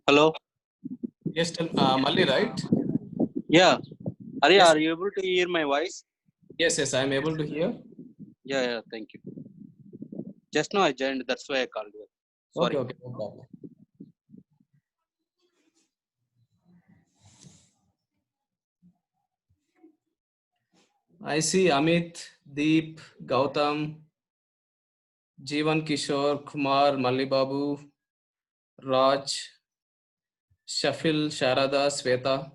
Hello. Yes, Malli, right? Yeah. Arya, Yes, are you able to hear my voice? yes, I am able to hear. Yeah. Thank you. Just now I joined. That's why I called you. Okay, Sorry. okay, no problem. I see Amit, Deep, Gautam, Jeevan Kishore, Kumar, Malli Babu, Raj, Shafil, Sharada, Sweta.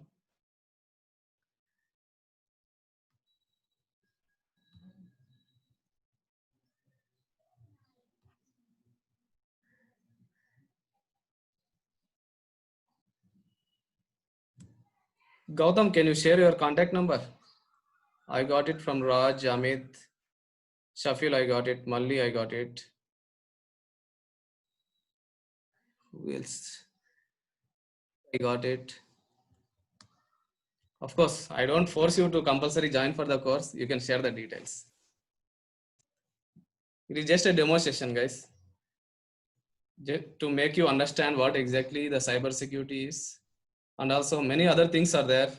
Gautam, can you share your contact number? I got it from Raj, Amit, Shafil, I got it. Malli, I got it. Who else? I got it. Of course, I don't force you to compulsory join for the course. You can share the details. It is just a demo session, guys, to make you understand what exactly the cyber security is. And also many other things are there.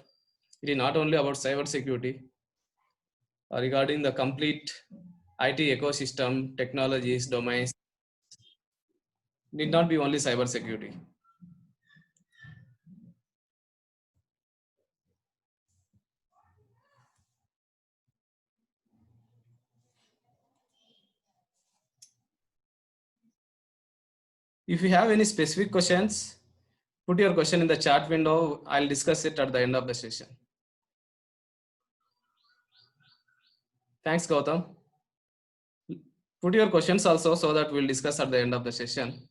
It is not only about cyber security. Regarding the complete IT ecosystem, technologies, domains, need not be only cyber security. If you have any specific questions, put your question in the chat window. I'll discuss it at the end of the session. Thanks, Gautam. Put your questions also so that we'll discuss at the end of the session,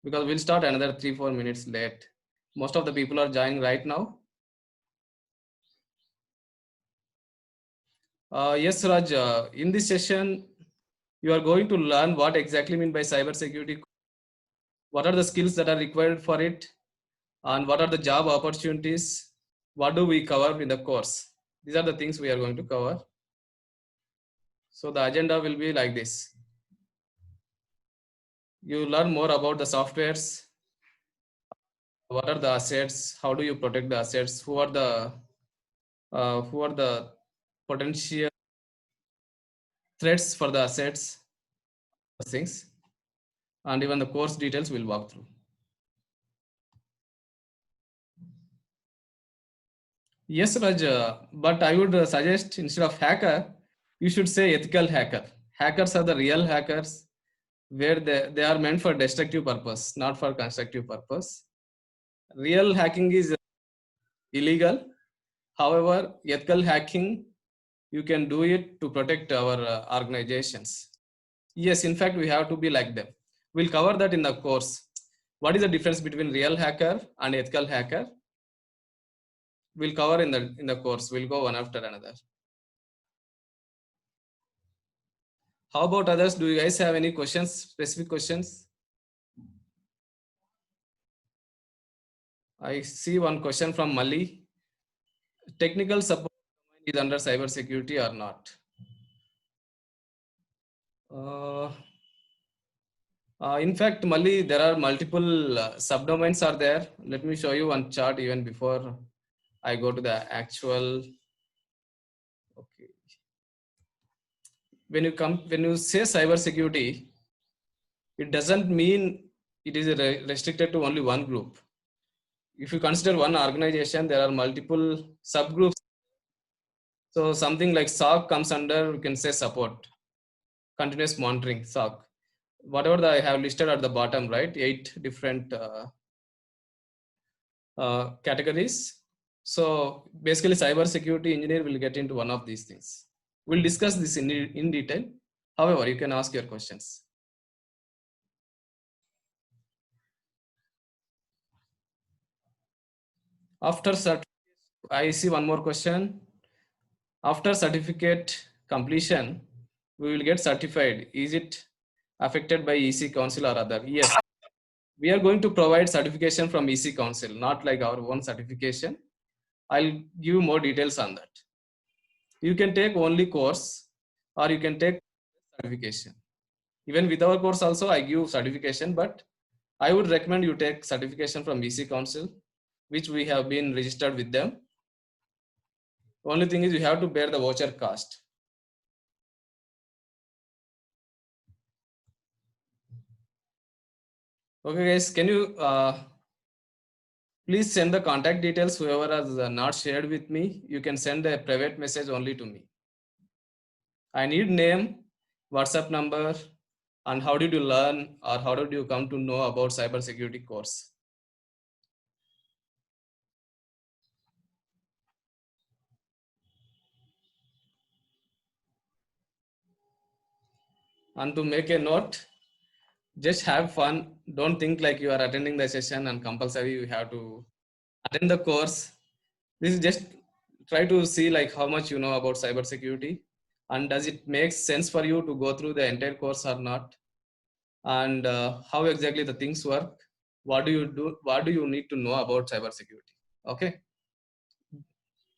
because we'll start another 3-4 minutes late. Most of the people are joining right now. Yes, Raj, in this session, you are going to learn what exactly mean by cyber security, what are the skills that are required for it, and what are the job opportunities, what do we cover in the course. These are the things we are going to cover. So the agenda will be like this. You learn more about the softwares, what are the assets, how do you protect the assets, who are the potential threats for the assets, things, and even the course details we'll walk through. Yes, Raj, but I would suggest instead of hacker, you should say ethical hacker. Hackers are the real hackers, where they are meant for destructive purpose, not for constructive purpose. Real hacking is illegal. However, ethical hacking, you can do it to protect our organizations. Yes, in fact, we have to be like them. We'll cover that in the course. What is the difference between real hacker and ethical hacker? We'll cover in the course. We'll go one after another. How about others? Do you guys have any questions, specific questions? I see one question from Mali. Technical support is under cyber security or not? In fact, Mali, there are multiple subdomains are there. Let me show you one chart even before I go to the actual. Okay. When you say cyber security, it doesn't mean it is restricted to only one group. If you consider one organization, there are multiple subgroups. So something like SOC comes under, we can say support, continuous monitoring, SOC. Whatever I have listed at the bottom, right? 8 different categories. So basically, cyber security engineer will get into one of these things. We'll discuss this in detail. However, you can ask your questions. After I see one more question. After certificate completion, we will get certified. Is it affected by EC Council or other? Yes, we are going to provide certification from EC Council, not like our own certification. I'll give you more details on that. You can take only course or you can take certification. Even with our course also, I give certification, but I would recommend you take certification from VC Council, which we have been registered with them. Only thing is you have to bear the voucher cost. Okay, guys, can you please send the contact details? Whoever has not shared with me, you can send a private message only to me. I need name, WhatsApp number, and how did you learn or how did you come to know about cybersecurity course? And to make a note, just have fun. Don't think like you are attending the session and compulsory you have to attend the course. This is just try to see like how much you know about cybersecurity and does it make sense for you to go through the entire course or not, and how exactly the things work. What do you do? What do you need to know about cybersecurity? Okay,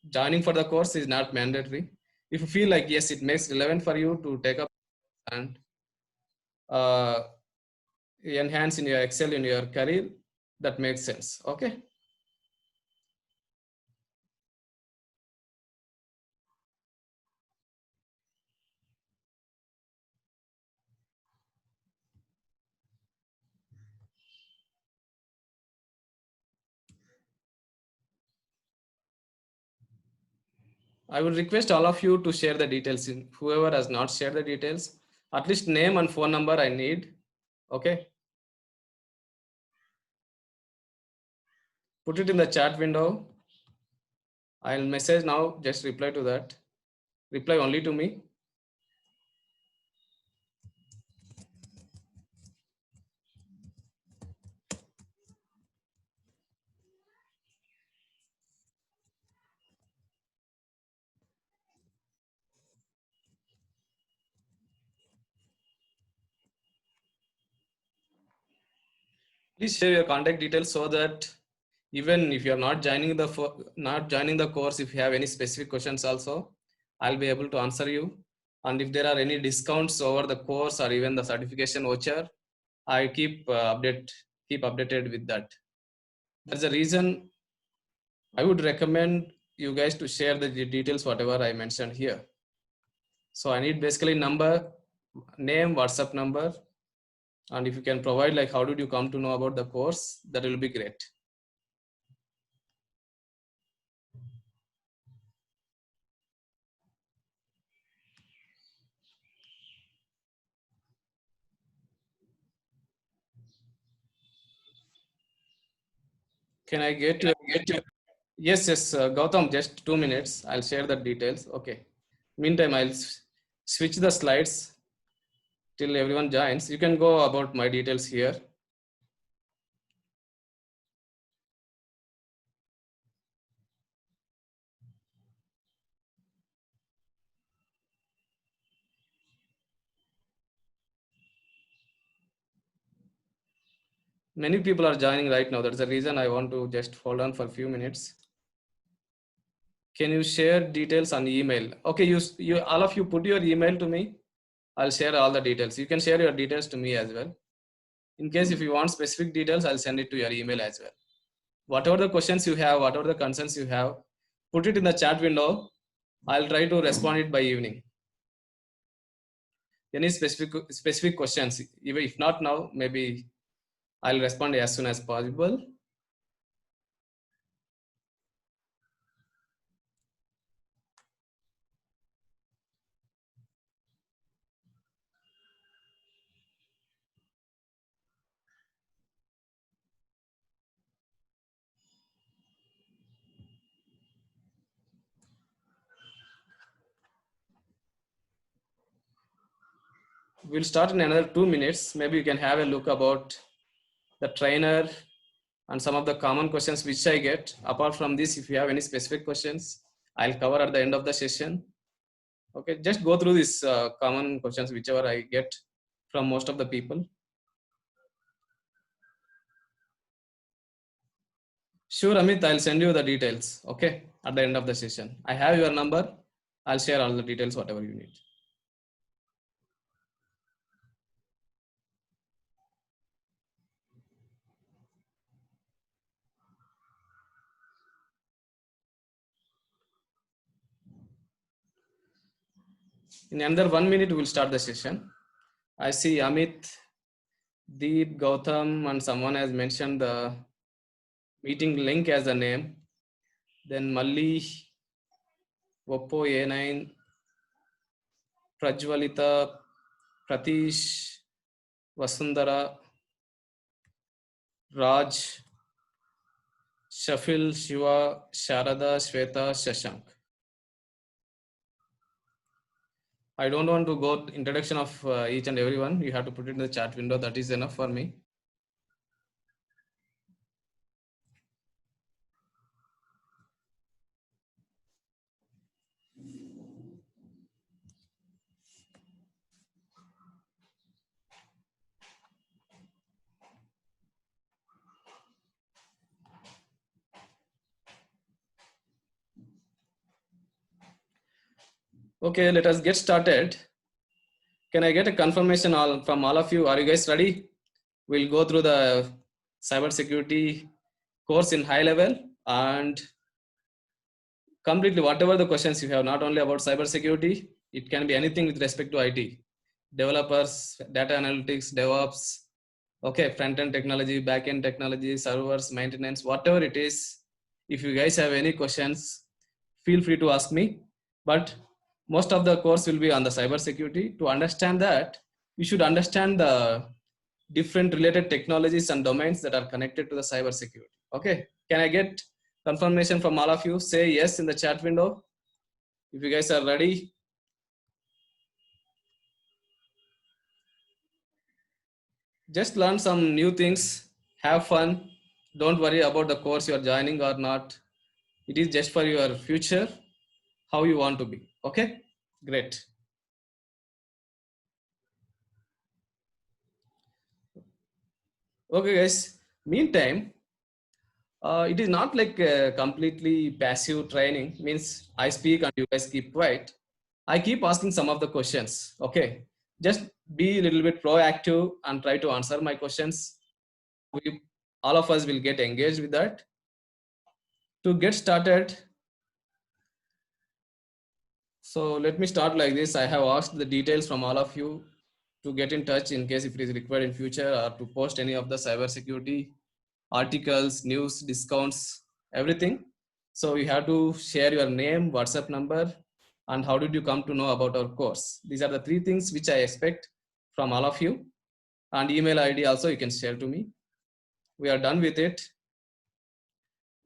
joining for the course is not mandatory. If you feel like yes, it makes relevant for you to take up and uh, enhance in your excel in your career, that makes sense. Okay. I would request all of you to share the details. In whoever has not shared the details, at least name and phone number I need. Okay. Put it in the chat window. I'll message now. Just reply to that. Reply only to me. Please share your contact details so that even if you are not joining the course, if you have any specific questions also, I'll be able to answer you. And if there are any discounts over the course or even the certification voucher, I keep updated with that. That's the reason I would recommend you guys to share the details whatever I mentioned here. So I need basically number, name, WhatsApp number, and if you can provide like how did you come to know about the course, that will be great. Can I get your Yes, yes, Gautam, just 2 minutes. I'll share the details. Okay. Meantime, I'll switch the slides till everyone joins. You can go about my details here. Many people are joining right now. That's the reason I want to just hold on for a few minutes. Can you share details on email? Okay, you all of you put your email to me. I'll share all the details. You can share your details to me as well. In case if you want specific details, I'll send it to your email as well. Whatever the questions you have, whatever the concerns you have, put it in the chat window. I'll try to respond it by evening. Any specific questions, even if not now, maybe I'll respond as soon as possible. We'll start in another 2 minutes. Maybe you can have a look about the trainer and some of the common questions which I get. Apart from this, if you have any specific questions, I'll cover at the end of the session. Okay, just go through these common questions whichever I get from most of the people. Sure, Amit, I'll send you the details. Okay, at the end of the session. I have your number. I'll share all the details, whatever you need. In another 1 minute, we'll start the session. I see Amit, Deep, Gautam, and someone has mentioned the meeting link as a name. Then Malli, Oppo A9, Prajwalita, Pratish, Vasundhara, Raj, Shafil, Shiva, Sharada, Shweta, Shashank. I don't want to go introduction of each and everyone. You have to put it in the chat window. That is enough for me. Okay, let us get started. Can I get a confirmation from all of you? Are you guys ready? We'll go through the cybersecurity course in high level and completely whatever the questions you have, not only about cybersecurity, it can be anything with respect to IT, developers, data analytics, DevOps, okay, front-end technology, back-end technology, servers, maintenance, whatever it is. If you guys have any questions, feel free to ask me. But most of the course will be on the cybersecurity. To understand that, you should understand the different related technologies and domains that are connected to the cybersecurity. Okay, can I get confirmation from all of you? Say yes in the chat window if you guys are ready. Just learn some new things, have fun. Don't worry about the course you are joining or not. It is just for your future, how you want to be. Okay, great. Okay, guys. Meantime, it is not like completely passive training. Means I speak and you guys keep quiet. I keep asking some of the questions. Okay, just be a little bit proactive and try to answer my questions. All of us will get engaged with that. To get started, so let me start like this. I have asked the details from all of you to get in touch in case if it is required in future or to post any of the cybersecurity articles, news, discounts, everything. So you have to share your name, WhatsApp number, and how did you come to know about our course. These are the three things which I expect from all of you. And email ID also you can share to me. We are done with it.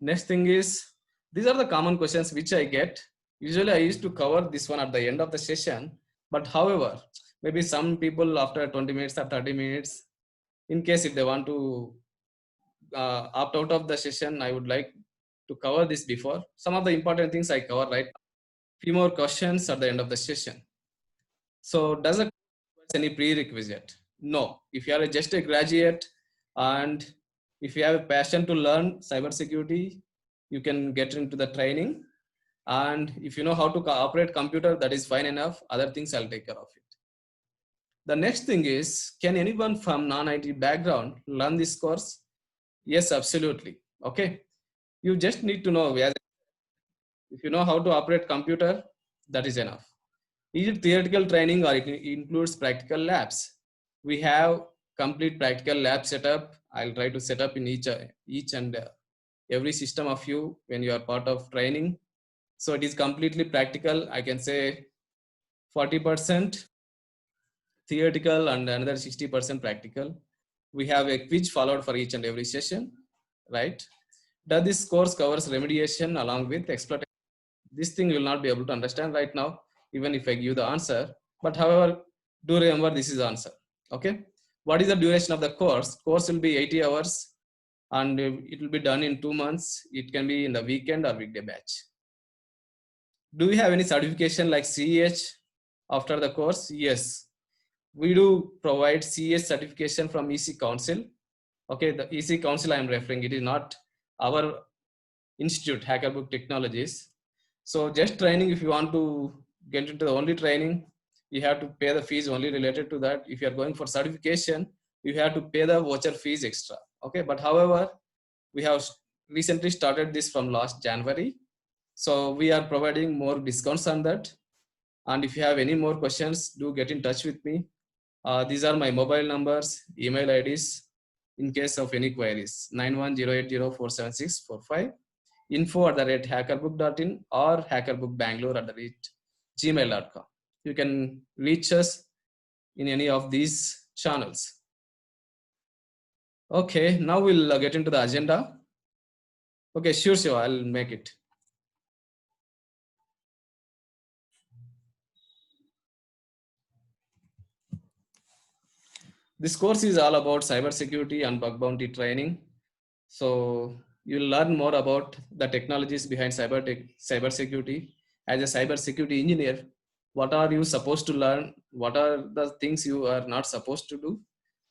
Next thing is, these are the common questions which I get. Usually I used to cover this one at the end of the session, but however, maybe some people after 20 minutes or 30 minutes, in case if they want to opt out of the session, I would like to cover this before. Some of the important things I cover right now. Few more questions at the end of the session. So does it any prerequisite? No. If you are just a graduate and if you have a passion to learn cybersecurity, you can get into the training. And if you know how to operate computer, that is fine enough. Other things I'll take care of it. The next thing is, can anyone from non-IT background learn this course? Yes, absolutely. Okay. You just need to know, if you know how to operate computer, that is enough. Is it theoretical training or it includes practical labs? We have complete practical lab setup. I'll try to set up in each and every system of you when you are part of training. So it is completely practical. I can say 40% theoretical and another 60% practical. We have a quiz followed for each and every session, right? Does this course covers remediation along with exploitation? This thing you will not be able to understand right now, even if I give the answer. But however, do remember this is the answer. Okay. What is the duration of the course? Course will be 80 hours and it will be done in 2 months. It can be in the weekend or weekday batch. Do we have any certification like CEH after the course? Yes. We do provide CEH certification from EC Council. Okay, the EC Council I am referring, it is not our institute, Hackerbook Technologies. So just training, if you want to get into the only training, you have to pay the fees only related to that. If you are going for certification, you have to pay the voucher fees extra. Okay, but however, we have recently started this from last January. So we are providing more discounts on that. And if you have any more questions, do get in touch with me. These are my mobile numbers, email IDs in case of any queries. 9108047645, info@hackerbook.in or hackerbookbangalore@gmail.com. You can reach us in any of these channels. Okay, now we'll get into the agenda. Okay, sure, I'll make it. This course is all about cybersecurity and bug bounty training. So you'll learn more about the technologies behind cybersecurity. As a cybersecurity engineer, what are you supposed to learn? What are the things you are not supposed to do?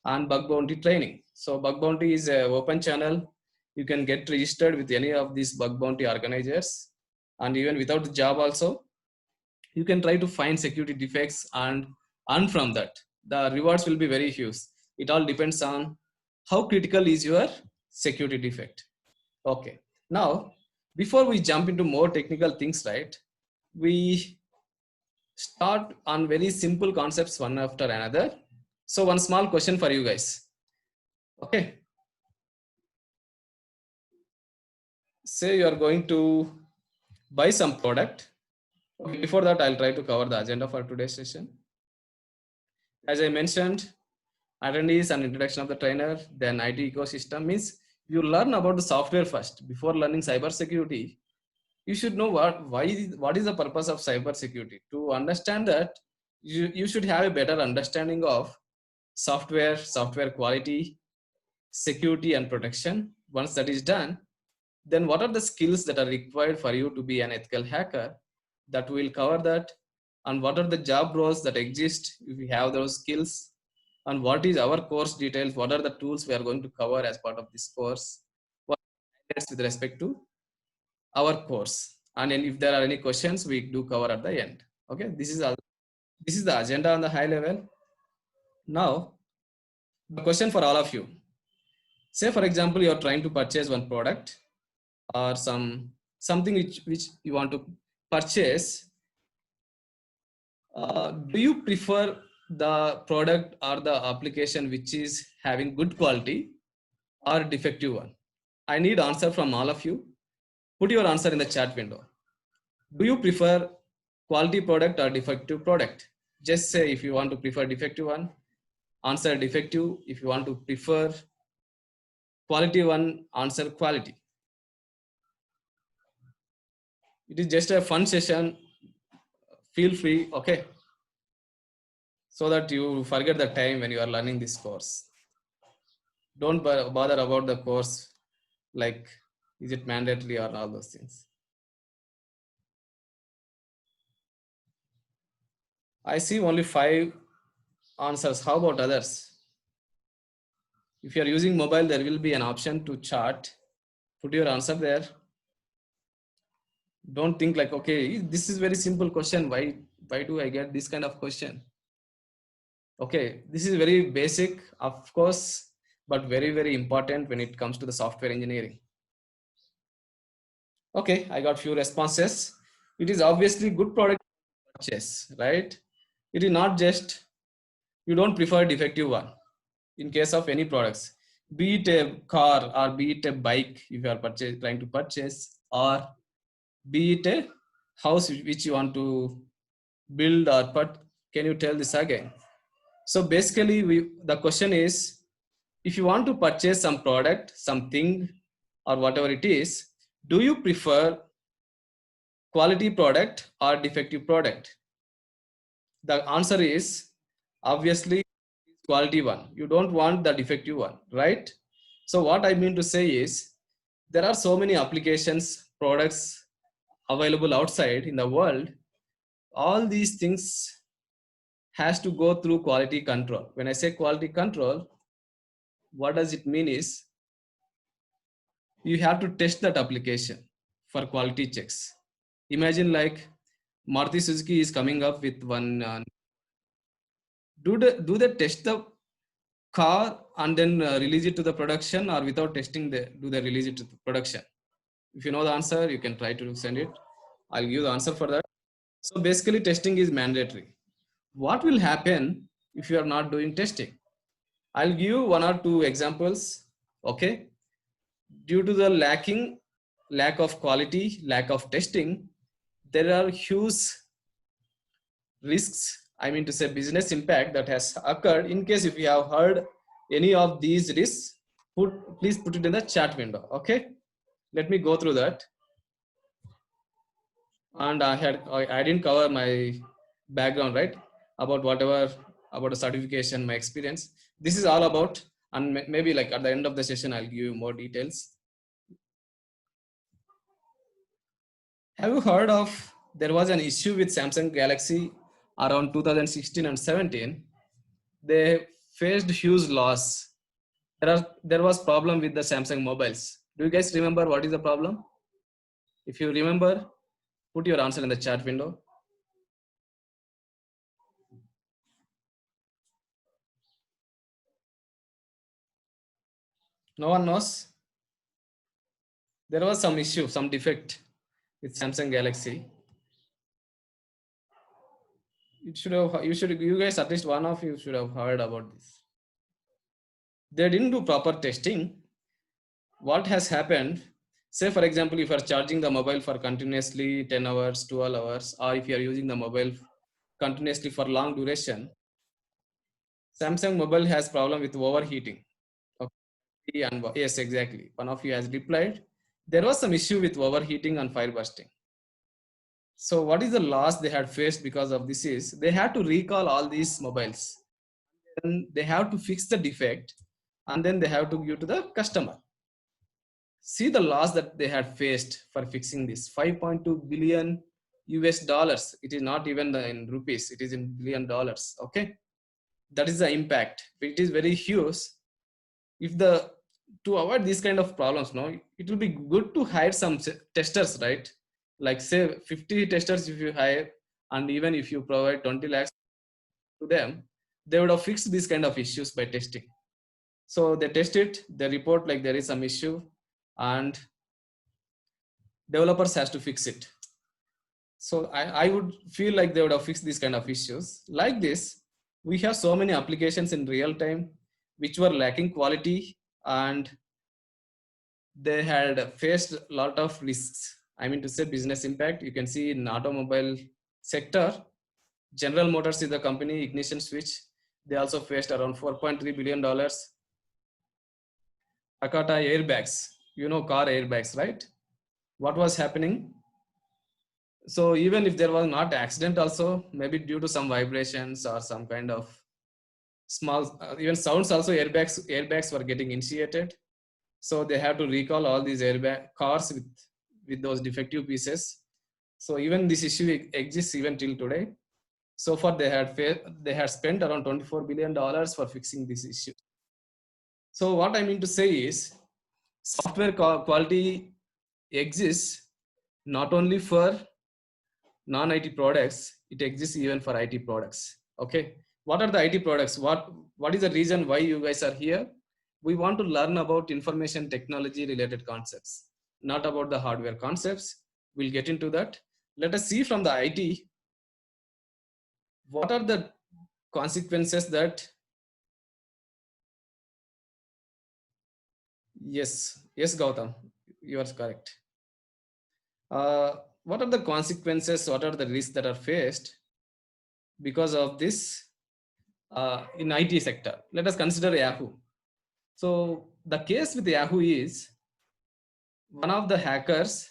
And bug bounty training. So bug bounty is an open channel. You can get registered with any of these bug bounty organizers, and even without the job also, you can try to find security defects and earn from that. The rewards will be very huge. It all depends on how critical is your security defect. Okay, now before we jump into more technical things, right, we start on very simple concepts one after another. So one small question for you guys. Okay, say you are going to buy some product. Okay, before that, I'll try to cover the agenda for today's session. As I mentioned, attendees and introduction of the trainer, then IT ecosystem means you learn about the software first. Before learning cybersecurity, you should know what is the purpose of cybersecurity. To understand that, you should have a better understanding of software quality, security and protection. Once that is done, then what are the skills that are required for you to be an ethical hacker? That will cover that. And what are the job roles that exist if we have those skills? And what is our course details? What are the tools we are going to cover as part of this course? What is with respect to our course? And then if there are any questions, we do cover at the end. Okay, this is the agenda on the high level. Now, the question for all of you. Say, for example, you are trying to purchase one product or something which you want to purchase. Do you prefer the product or the application which is having good quality or defective one? I need answer from all of you. Put your answer in the chat window. Do you prefer quality product or defective product? Just say if you want to prefer defective one, answer defective. If you want to prefer quality one, answer quality. It is just a fun session. Feel free, okay? So that you forget the time when you are learning this course. Don't bother about the course, like is it mandatory or all those things. I see only 5 answers. How about others? If you are using mobile, there will be an option to chat. Put your answer there. Don't think like, okay, this is very simple question. Why do I get this kind of question? Okay, this is very basic, of course, but very, very important when it comes to the software engineering. Okay, I got few responses. It is obviously good product purchase, right? It is not just, you don't prefer defective one in case of any products, be it a car or be it a bike if you are trying to purchase, or be it a house which you want to build or put. Can you tell this again? So basically the question is, if you want to purchase some product, something or whatever it is, do you prefer quality product or defective product? The answer is obviously quality one. You don't want the defective one, right? So what I mean to say is, there are so many applications, products available outside in the world. All these things has to go through quality control. When I say quality control, what does it mean is, you have to test that application for quality checks. Imagine like Maruti Suzuki is coming up with one. Do they test the car and then release it to the production, or without testing do they release it to the production? If you know the answer, you can try to send it. I'll give the answer for that. So basically testing is mandatory. What will happen if you are not doing testing? I'll give you one or two examples. Okay. Due to the lack of quality, lack of testing, there are huge risks. I mean to say business impact that has occurred. In case if you have heard any of these risks, please put it in the chat window. Okay. Let me go through that. And I didn't cover my background, right? About whatever about the certification, my experience. This is all about, and maybe like at the end of the session, I'll give you more details. Have you heard of, there was an issue with Samsung Galaxy around 2016 and 17. They faced huge loss. There was problem with the Samsung mobiles. Do you guys remember what is the problem? If you remember, put your answer in the chat window. No one knows? There was some issue, some defect with Samsung Galaxy. You guys, at least one of you should have heard about this. They didn't do proper testing. What has happened? Say, for example, if you are charging the mobile for continuously 10 hours, 12 hours, or if you are using the mobile continuously for long duration, Samsung mobile has problem with overheating. Okay. And yes, exactly. One of you has replied. There was some issue with overheating and fire bursting. So what is the loss they had faced because of this is they had to recall all these mobiles. And they have to fix the defect and then they have to give to the customer. See the loss that they had faced for fixing this 5.2 billion US dollars. It is not even in rupees, it is in billion dollars. Okay. That is the impact. It is very huge. If to avoid these kind of problems, no, it will be good to hire some testers, right? Like say 50 testers if you hire, and even if you provide 20 lakhs to them, they would have fixed these kind of issues by testing. So they test it, they report like there is some issue, and developers has to fix it. So I would feel like they would have fixed these kind of issues. Like this, we have so many applications in real time which were lacking quality and they had faced a lot of risks. I mean to say business impact. You can see in automobile sector, General Motors is the company, ignition switch. They also faced around $4.3 billion. Takata airbags, you know, car airbags, right? What was happening? So even if there was not accident also, maybe due to some vibrations or some kind of small, even sounds also, airbags were getting initiated. So they have to recall all these airbag cars with those defective pieces. So even this issue exists even till today. So far they had spent around $24 billion for fixing this issue. So what I mean to say is software quality exists not only for non-IT products, it exists even for IT products. Okay. What are the IT products? What is the reason why you guys are here? We want to learn about information technology related concepts, not about the hardware concepts. We'll get into that. Let us see from the IT, what are the consequences that, yes, Gautam, you are correct. What are the consequences? What are the risks that are faced because of this in IT sector? Let us consider Yahoo. So the case with Yahoo is one of the hackers,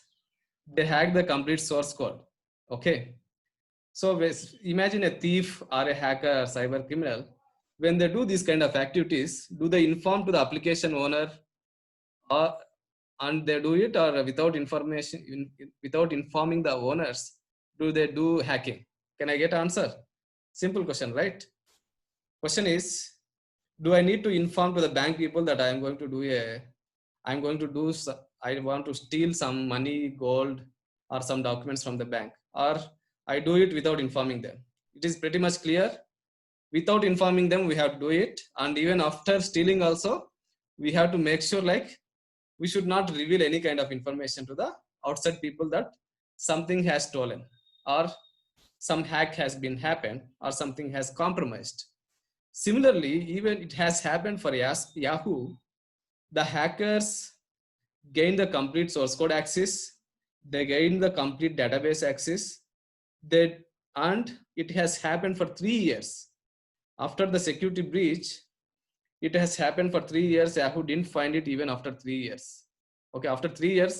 they hacked the complete source code. Okay. So imagine a thief or a hacker or cyber criminal. When they do these kind of activities, do they inform to the application owner and they do it, or without information, without informing the owners, do they do hacking? Can I get answer? Simple question, right? Question is, do I need to inform to the bank people that I want to steal some money, gold, or some documents from the bank, or I do it without informing them? It is pretty much clear. Without informing them, we have to do it. And even after stealing also, we have to make sure like we should not reveal any kind of information to the outside people that something has stolen, or some hack has been happened or something has compromised. Similarly, even it has happened for Yahoo. The hackers gain the complete source code access, they gain the complete database access, they, and it has happened for 3 years. After the security breach, it has happened for 3 years. Yahoo didn't find it even after 3 years. Okay, after 3 years,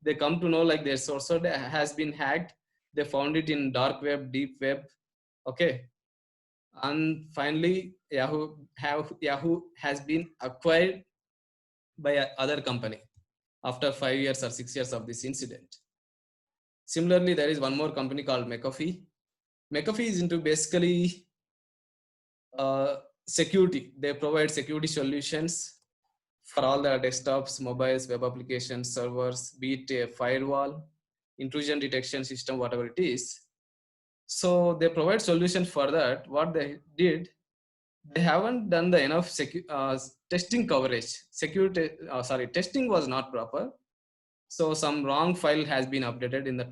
they come to know like their source code has been hacked. They found it in dark web, deep web. Okay, and finally, Yahoo has been acquired by other company after 5 years or 6 years of this incident. Similarly, there is one more company called McAfee. McAfee is into basically security. They provide security solutions for all the desktops, mobiles, web applications, servers, be it a firewall, intrusion detection system, whatever it is. So they provide solutions for that. What they did, they haven't done the enough testing coverage. Testing was not proper. So some wrong file has been updated in the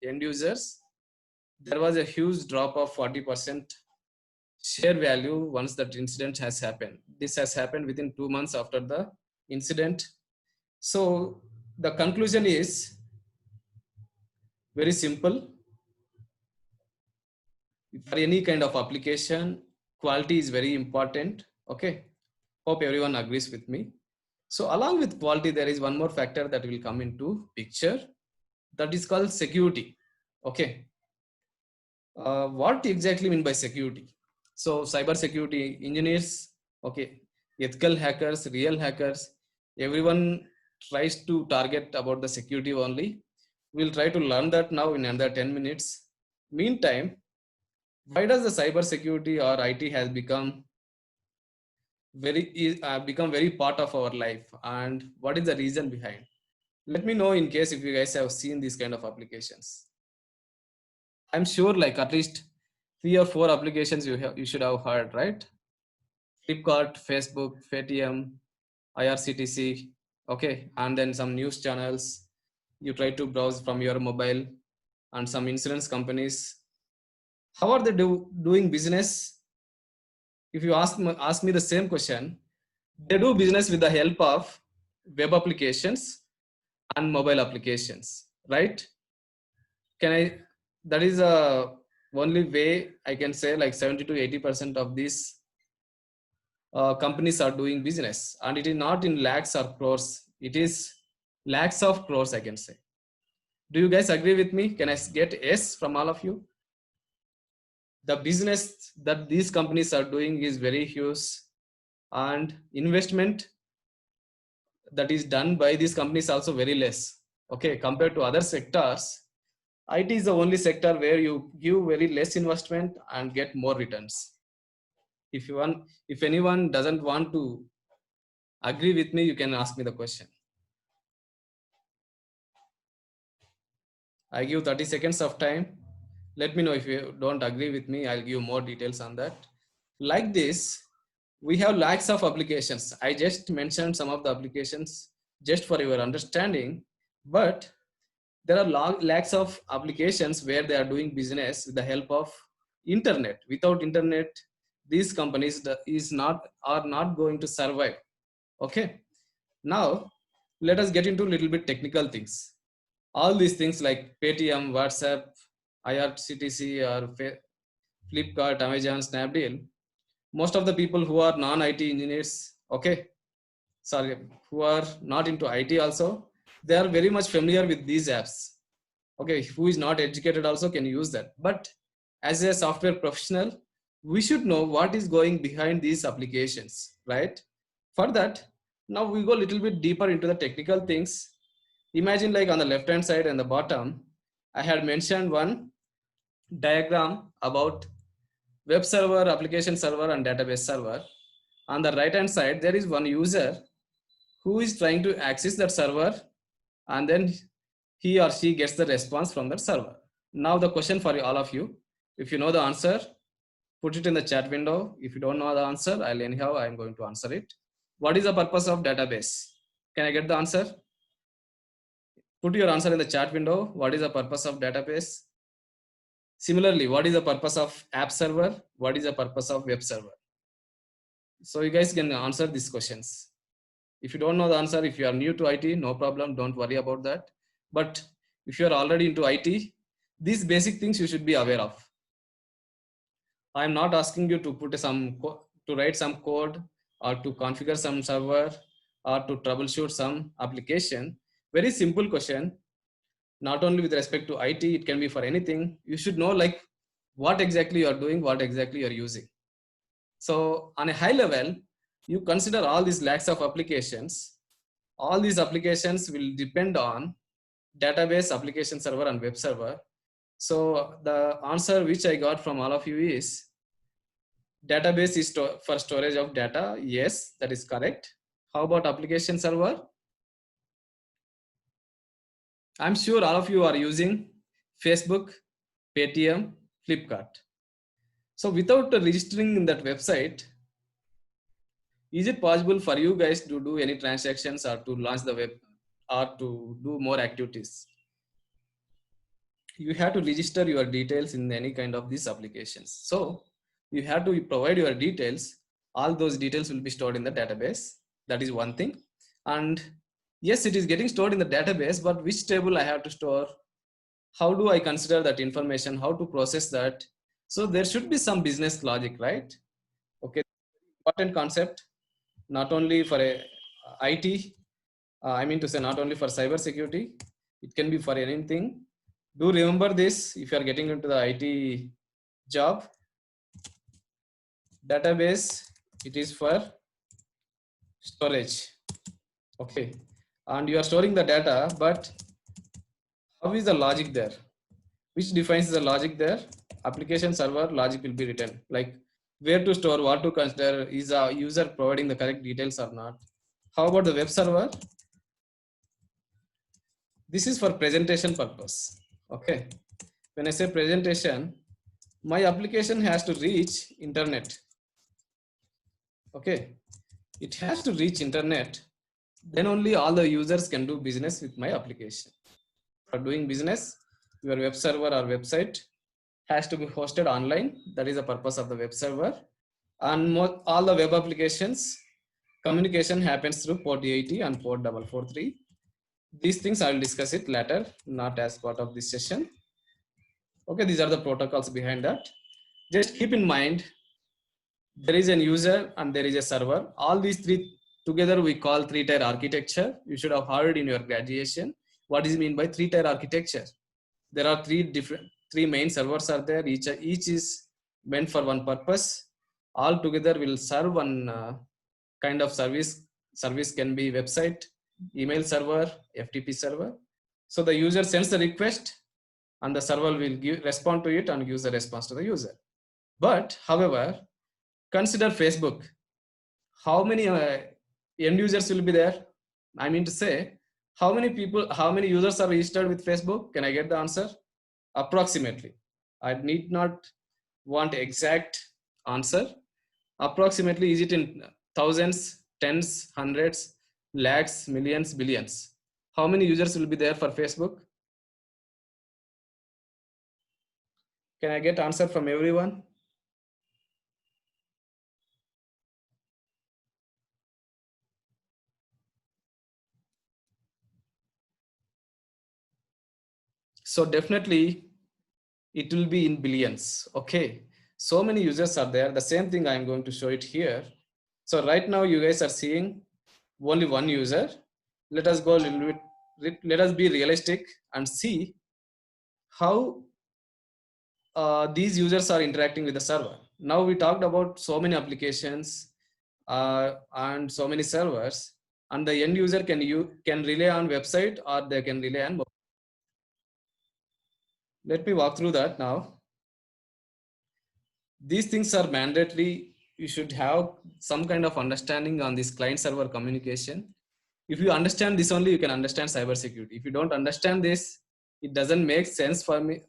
end users. There was a huge drop of 40% share value once that incident has happened. This has happened within 2 months after the incident. So the conclusion is very simple. For any kind of application, quality is very important. Okay, hope everyone agrees with me. So along with quality, there is one more factor that will come into picture, that is called security. Okay, what exactly mean by security? So cyber security engineers, okay, ethical hackers, real hackers, everyone tries to target about the security only. We'll try to learn that now in another 10 minutes. Meantime, why does the cyber security or IT has become very part of our life, and what is the reason behind? Let me know in case if you guys have seen these kind of applications. I'm sure like at least 3 or 4 applications you should have heard, right? Flipkart, Facebook, Paytm, IRCTC, okay, and then some news channels. You try to browse from your mobile, and some insurance companies. How are they doing business? If you ask me the same question, they do business with the help of web applications and mobile applications, right? Can I? That is a only way I can say like 70 to 80% of these companies are doing business, and it is not in lakhs or crores. It is lakhs of crores, I can say. Do you guys agree with me? Can I get yes from all of you? The business that these companies are doing is very huge, and investment that is done by these companies also very less. Okay, compared to other sectors, IT is the only sector where you give very less investment and get more returns. If anyone doesn't want to agree with me, you can ask me the question. I give 30 seconds of time. Let me know if you don't agree with me. I'll give more details on that. Like this, we have lakhs of applications. I just mentioned some of the applications just for your understanding, but there are lakhs of applications where they are doing business with the help of internet. Without internet, these companies are not going to survive. Okay. Now, let us get into a little bit technical things. All these things like Paytm, WhatsApp, IRCTC, or Flipkart, Amazon, Snapdeal, most of the people who are non-IT engineers, okay, sorry, who are not into IT also, they are very much familiar with these apps. Okay, who is not educated also can use that. But as a software professional, we should know what is going behind these applications, right? For that, now we go a little bit deeper into the technical things. Imagine like on the left hand side and the bottom, I had mentioned one diagram about web server, application server, and database server. On the right hand side, there is one user who is trying to access that server, and then he or she gets the response from that server. Now the question for all of you, if you know the answer, put it in the chat window. If you don't know the answer, I'm going to answer it. What is the purpose of database? Can I get the answer? Put your answer in the chat window. What is the purpose of database? Similarly, what is the purpose of app server? What is the purpose of web server? So you guys can answer these questions. If you don't know the answer, if you are new to IT, no problem, don't worry about that. But if you are already into IT, these basic things you should be aware of. I'm not asking you to put to write some code or to configure some server or to troubleshoot some application. Very simple question. Not only with respect to IT, it can be for anything. You should know like what exactly you are doing, what exactly you are using. So on a high level, you consider all these lakhs of applications. All these applications will depend on database, application server, and web server. So the answer which I got from all of you is database is for storage of data. Yes, that is correct. How about application server? I'm sure all of you are using Facebook, Paytm, Flipkart. So without registering in that website, is it possible for you guys to do any transactions or to launch the web or to do more activities? You have to register your details in any kind of these applications. So you have to provide your details. All those details will be stored in the database. That is one thing. And yes, it is getting stored in the database, but which table I have to store? How do I consider that information? How to process that? So there should be some business logic, right? Okay, important concept, not only for a IT, I mean to say not only for cyber security, it can be for anything. Do remember this if you are getting into the IT job. Database, it is for storage. Okay, and you are storing the data, but how is the logic there? Which defines the logic there? Application server logic will be written, like where to store, what to consider, is a user providing the correct details or not. How about the web server? This is for presentation purpose. Okay, when I say presentation, my application has to reach internet. Okay, it has to reach internet, then only all the users can do business with my application. For doing business, your web server or website has to be hosted online. That is the purpose of the web server. And all the web applications communication happens through port 80 and port 443. These things I will discuss it later, not as part of this session. Okay, these are the protocols behind that. Just keep in mind, there is an user and there is a server. All these three together we call three-tier architecture. You should have heard in your graduation. What is mean by three-tier architecture? There are three main servers are there. Each is meant for one purpose. All together will serve one kind of service. Service can be website, email server, FTP server. So the user sends the request and the server will respond to it and gives the response to the user. But however, consider Facebook. How many end users will be there? I mean to say, how many users are registered with Facebook? Can I get the answer? Approximately. I need not want exact answer. Approximately, is it in thousands, tens, hundreds, lakhs, millions, billions? How many users will be there for Facebook? Can I get answer from everyone? So definitely it will be in billions. Okay, so many users are there. The same thing I'm going to show it here. So right now you guys are seeing only one user. Let us go a little bit, let us be realistic and see how these users are interacting with the server. Now we talked about so many applications and so many servers, and the end user can rely on website or they can rely on mobile. Let me walk through that now. These things are mandatory. You should have some kind of understanding on this client server communication. If you understand this only, you can understand cybersecurity. If you don't understand this, it doesn't make sense for me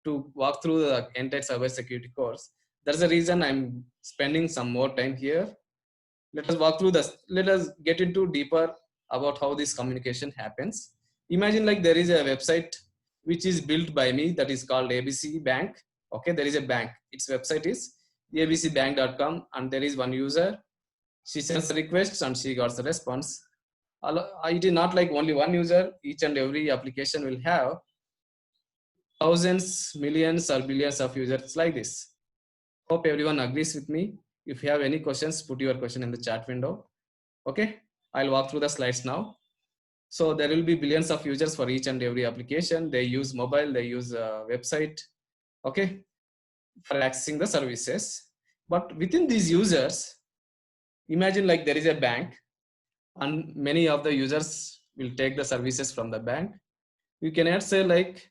to walk through the entire cybersecurity course. That's the reason I'm spending some more time here. Let us walk through this. Let us get into deeper about how this communication happens. Imagine like there is a website which is built by me that is called ABC Bank. Okay, there is a bank. Its website is abcbank.com, and there is one user. She sends a request and she got the response. It is not like only one user. Each and every application will have thousands, millions, or billions of users like this. Hope everyone agrees with me. If you have any questions, put your question in the chat window. Okay, I'll walk through the slides now. So there will be billions of users for each and every application. They use mobile, they use website, okay, for accessing the services. But within these users, imagine like there is a bank and many of the users will take the services from the bank. You cannot say like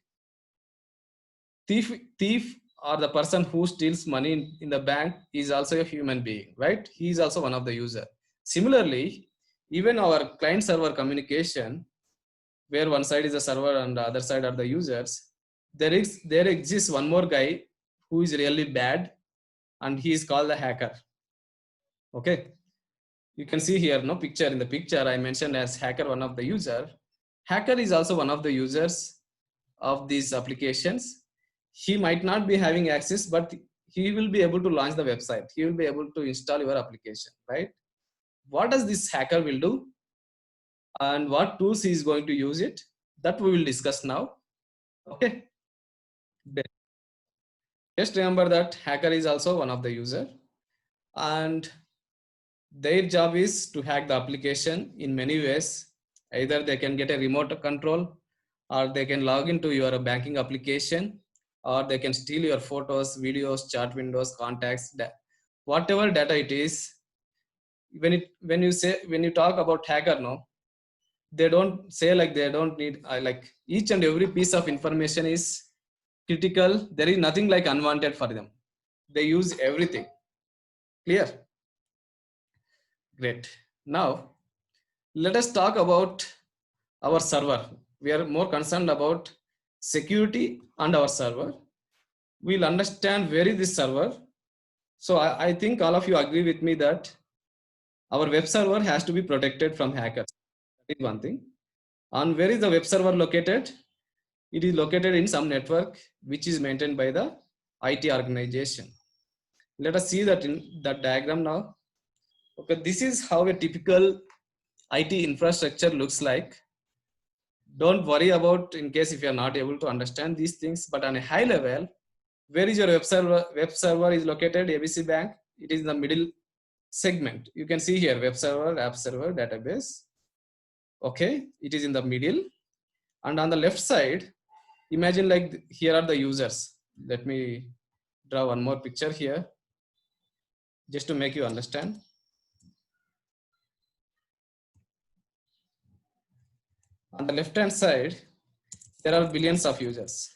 thief or the person who steals money in the bank is also a human being, right? He is also one of the user. Similarly, even our client server communication, where one side is the server and the other side are the users, there exists one more guy who is really bad, and he is called the hacker. Okay, you can see here no picture. In the picture I mentioned as hacker, one of the user. Hacker is also one of the users of these applications. He might not be having access, but he will be able to launch the website. He will be able to install your application, right? What does this hacker will do and what tools he is going to use it, that we will discuss now. Okay, just remember that hacker is also one of the user, and their job is to hack the application in many ways. Either they can get a remote control, or they can log into your banking application, or they can steal your photos, videos, chat windows, contacts, whatever data it is. When you talk about hacker, no, they don't say like they don't need like each and every piece of information is critical. There is nothing like unwanted for them. They use everything. Clear? Great. Now let us talk about our server. We are more concerned about security and our server. We'll understand where is this server. So I think all of you agree with me that our web server has to be protected from hackers. That is one thing. And where is the web server located? It is located in some network which is maintained by the IT organization. Let us see that in that diagram now. Okay, this is how a typical IT infrastructure looks like. Don't worry about in case if you are not able to understand these things, but on a high level, where is your web server? Web server is located, ABC Bank. It is in the middle segment. You can see here, web server, app server, database. Okay, it is in the middle. And on the left side, imagine like here are the users. Let me draw one more picture here, just to make you understand. On the left hand side, there are billions of users.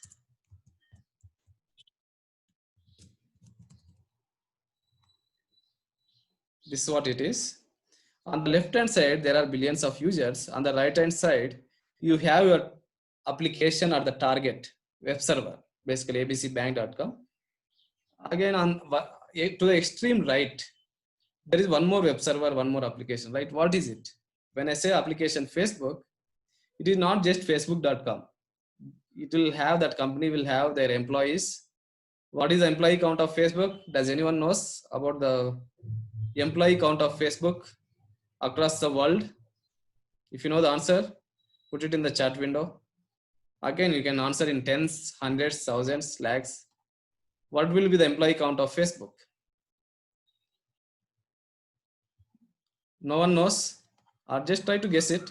This is what it is. On the left hand side, there are billions of users. On the right hand side, you have your application or the target web server, basically abcbank.com. Again, to the extreme right, there is one more web server, one more application, right? What is it? When I say application Facebook, it is not just facebook.com. It will have, that company will have their employees. What is the employee count of Facebook? Does anyone knows about the employee count of Facebook across the world? If you know the answer, put it in the chat window. Again, you can answer in tens, hundreds, thousands, lakhs. What will be the employee count of Facebook? No one knows, or just try to guess it.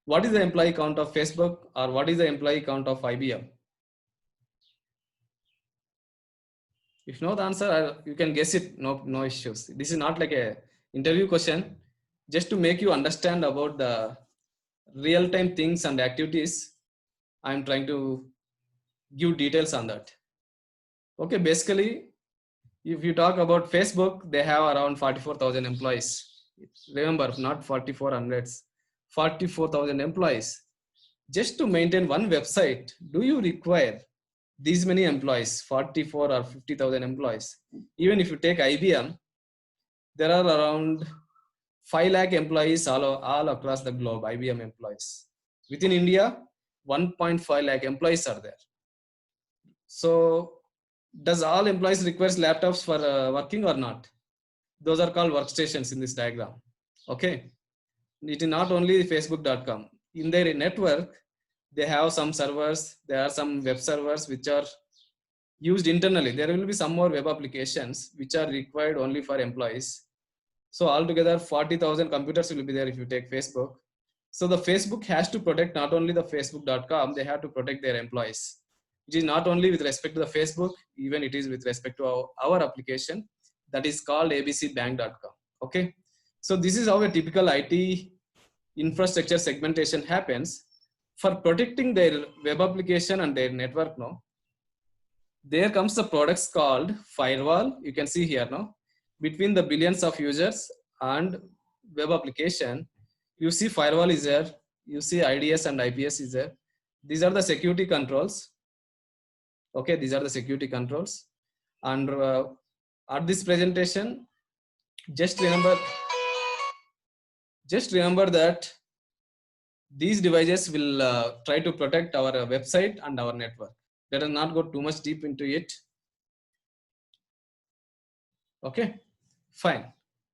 What is the employee count of Facebook, or what is the employee count of IBM? If you know the answer, you can guess it, no issues. This is not like a interview question, just to make you understand about the real-time things and activities. I'm trying to give details on that. Okay, basically, if you talk about Facebook, they have around 44,000 employees. Remember, not 4400s, 44,000 employees. Just to maintain one website, do you require these many employees, 44 or 50,000 employees? Even if you take IBM, there are around 5 lakh employees all across the globe, IBM employees. Within India, 1.5 lakh employees are there. So Does all employees requires laptops for working or not? Those are called workstations in this diagram. Okay. It is not only facebook.com. In their network, they have some servers, there are some web servers which are used internally. There will be some more web applications which are required only for employees. So altogether 40,000 computers will be there if you take Facebook. So the Facebook has to protect not only the facebook.com, they have to protect their employees. It is not only with respect to the Facebook, even it is with respect to our application that is called abcbank.com. Okay. So this is how a typical IT infrastructure segmentation happens. For protecting their web application and their network now, there comes the products called firewall. You can see here now, between the billions of users and web application, you see firewall is there, you see IDS and IPS is there. These are the security controls. Okay, these are the security controls. And at this presentation, just remember that these devices will try to protect our website and our network. Let us not go too much deep into it. Okay, fine.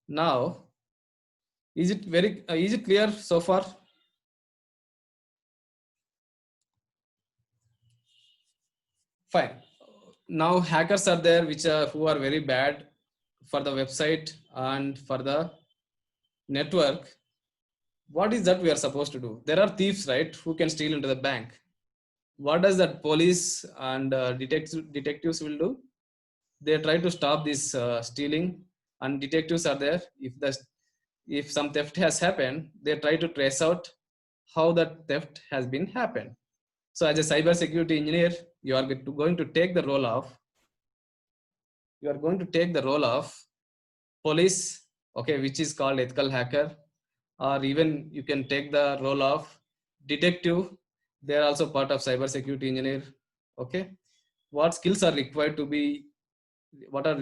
Now, is it clear so far? Fine. Now hackers are there who are very bad for the website and for the network. What is that we are supposed to do? There are thieves, right, who can steal into the bank. What does that police and detectives will do? They try to stop this stealing, and detectives are there. If some theft has happened, they try to trace out how that theft has been happened. So as a cyber security engineer, you are going to take the role of police, okay, which is called ethical hacker, or even you can take the role of detective. They are also part of cyber security engineer. Okay, what skills are required to be what are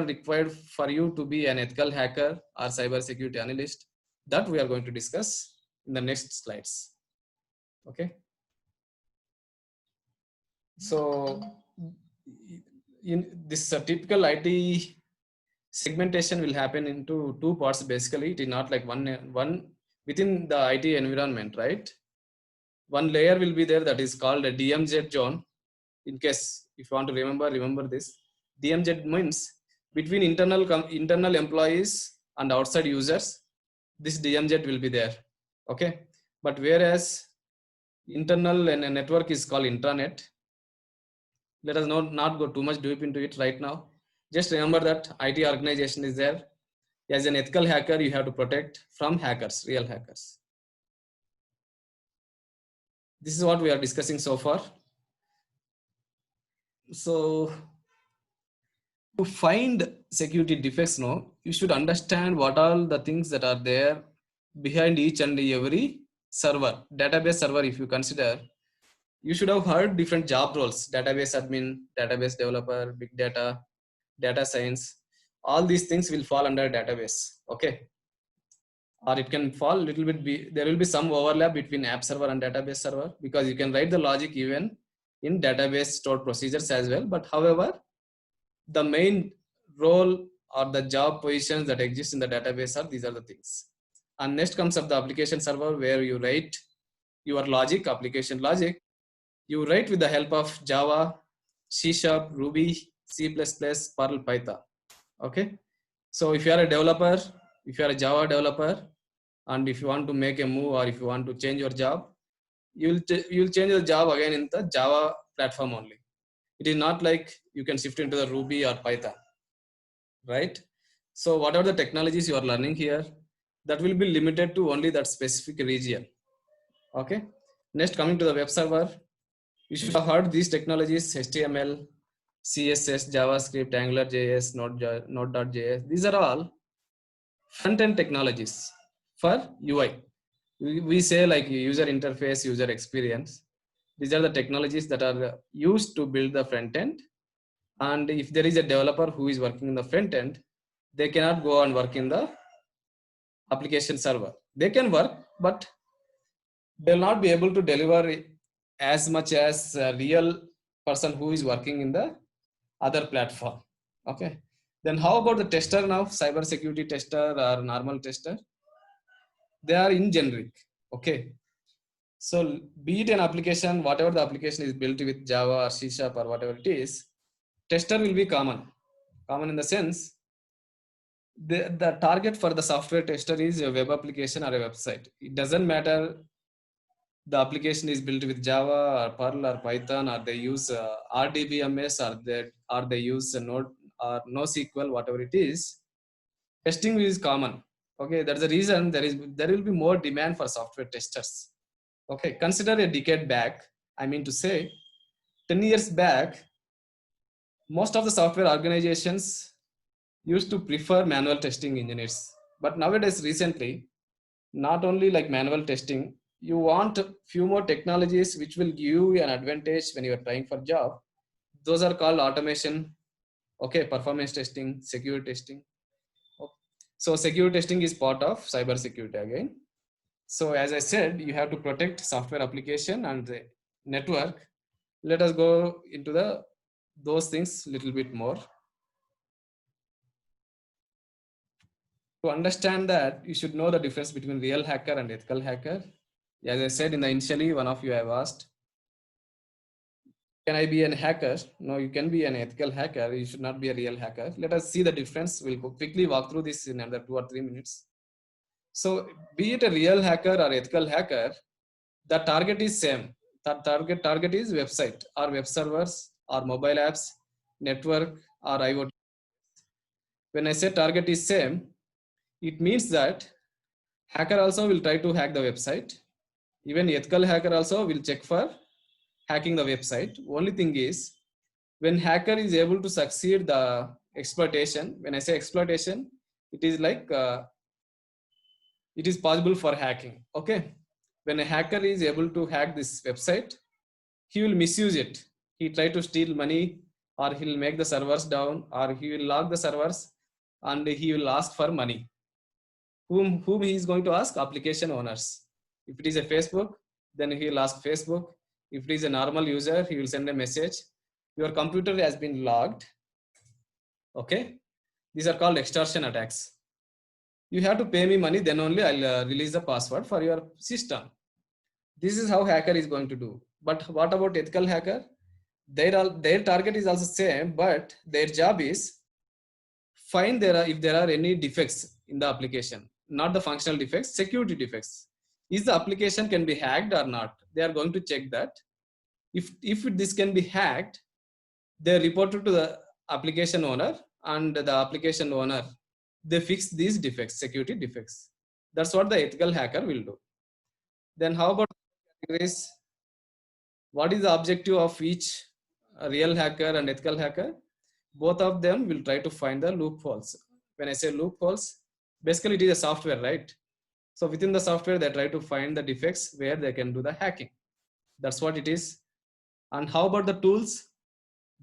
required for you to be an ethical hacker or cyber security analyst? That we are going to discuss in the next slides. Okay. So in this typical IT segmentation will happen into two parts. Basically, it is not like one within the IT environment, right? One layer will be there that is called a DMZ zone. In case if you want to remember this, DMZ means between internal employees and outside users. This DMZ will be there. Okay, but whereas internal and a network is called intranet. Let us not go too much deep into it right now. Just remember that IT organization is there. As an ethical hacker, you have to protect from hackers, real hackers. This is what we are discussing so far. So to find security defects now, you should understand what all the things that are there behind each and every server, database server. If you consider, you should have heard different job roles: database admin, database developer, big data, data science. All these things will fall under database. Okay, or it can fall a little bit. There will be some overlap between app server and database server, because you can write the logic even in database stored procedures as well. But however, the main role or the job positions that exist in the database are these are the things. And next comes up the application server, where you write your logic, application logic. You write with the help of Java, C#, Ruby, C++, Perl, Python. Okay. So if you are a developer, if you are a Java developer, and if you want to make a move or if you want to change your job, you'll change your job again in the Java platform only. It is not like you can shift into the Ruby or Python, right? So whatever the technologies you are learning here, that will be limited to only that specific region. Okay. Next, coming to the web server, you should have heard these technologies: HTML, CSS, JavaScript, AngularJS, Node.js. These are all front-end technologies for UI. We say like user interface, user experience. These are the technologies that are used to build the front end. And if there is a developer who is working in the front end, they cannot go and work in the application server. They can work, but they'll not be able to deliver as much as a real person who is working in the other platform. Okay. Then how about the tester now? Cyber security tester or normal tester? They are in generic. Okay. So be it an application, whatever the application is built with Java or C# or whatever it is, tester will be common. Common in the sense, the target for the software tester is a web application or a website. It doesn't matter the application is built with Java or Perl or Python, or they use RDBMS, or they use Node or NoSQL, whatever it is. Testing is common. Okay, that's the reason there will be more demand for software testers. Okay, consider a decade back. I mean to say, 10 years back, most of the software organizations used to prefer manual testing engineers. But nowadays, recently, not only like manual testing, you want a few more technologies which will give you an advantage when you are trying for job. Those are called automation. Okay, performance testing, secure testing. Okay. So secure testing is part of cyber security again. So as I said, you have to protect software application and the network. Let us go into those things a little bit more. To understand that, you should know the difference between real hacker and ethical hacker. As I said in the initially, one of you have asked, can I be a hacker? No, you can be an ethical hacker. You should not be a real hacker. Let us see the difference. We'll quickly walk through this in another 2 or 3 minutes. So be it a real hacker or ethical hacker, the target is same. The target is website or web servers or mobile apps, network or IoT. When I say target is same, it means that hacker also will try to hack the website. Even ethical hacker also will check for hacking the website. Only thing is, when hacker is able to succeed the exploitation, when I say exploitation, it is like it is possible for hacking. Okay, when a hacker is able to hack this website, he will misuse it. He try to steal money, or he will make the servers down, or he will log the servers, and he will ask for money. Whom he is going to ask? Application owners. If it is a Facebook, then he will ask Facebook. If it is a normal user, he will send a message. Your computer has been logged. Okay, these are called extortion attacks. You have to pay me money, then only I'll release the password for your system. This is how hacker is going to do. But what about ethical hacker? Their target is also same, but their job is find if there are any defects in the application, not the functional defects, security defects. Is the application can be hacked or not? They are going to check that. If this can be hacked, they report it to the application owner, and the application owner, they fix these defects, security defects. That's what the ethical hacker will do. Then how about categories? What is the objective of each real hacker and ethical hacker? Both of them will try to find the loopholes. When I say loopholes, basically it is a software, right? So within the software, they try to find the defects where they can do the hacking. That's what it is. And how about the tools?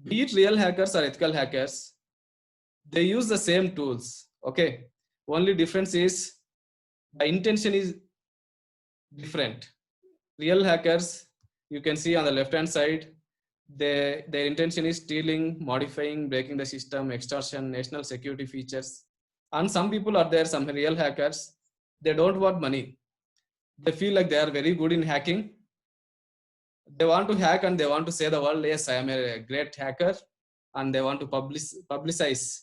Be it real hackers or ethical hackers, they use the same tools. Okay. Only difference is the intention is different. Real hackers, you can see on the left hand side, their intention is stealing, modifying, breaking the system, extortion, national security features. And some people are there, some real hackers, they don't want money. They feel like they are very good in hacking. They want to hack and they want to say the world, yes, I am a great hacker, and they want to publicize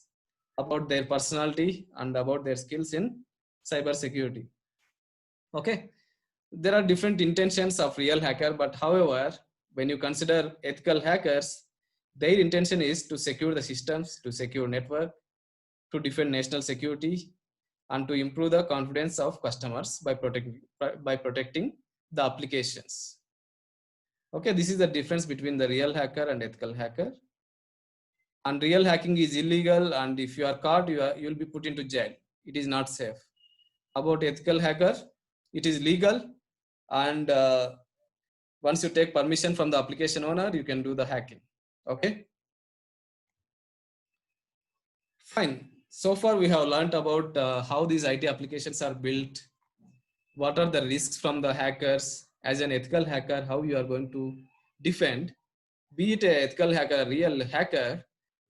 about their personality and about their skills in cyber security. Okay, there are different intentions of real hacker, but however, when you consider ethical hackers, their intention is to secure the systems, to secure network, to defend national security, and to improve the confidence of customers by protecting the applications. Okay, this is the difference between the real hacker and ethical hacker. And real hacking is illegal, and if you are caught, you will be put into jail. It is not safe. About ethical hacker, it is legal, and once you take permission from the application owner, you can do the hacking. Okay, fine. So far we have learned about how these IT applications are built, what are the risks from the hackers. As an ethical hacker, how you are going to defend. Be it an ethical hacker, a real hacker,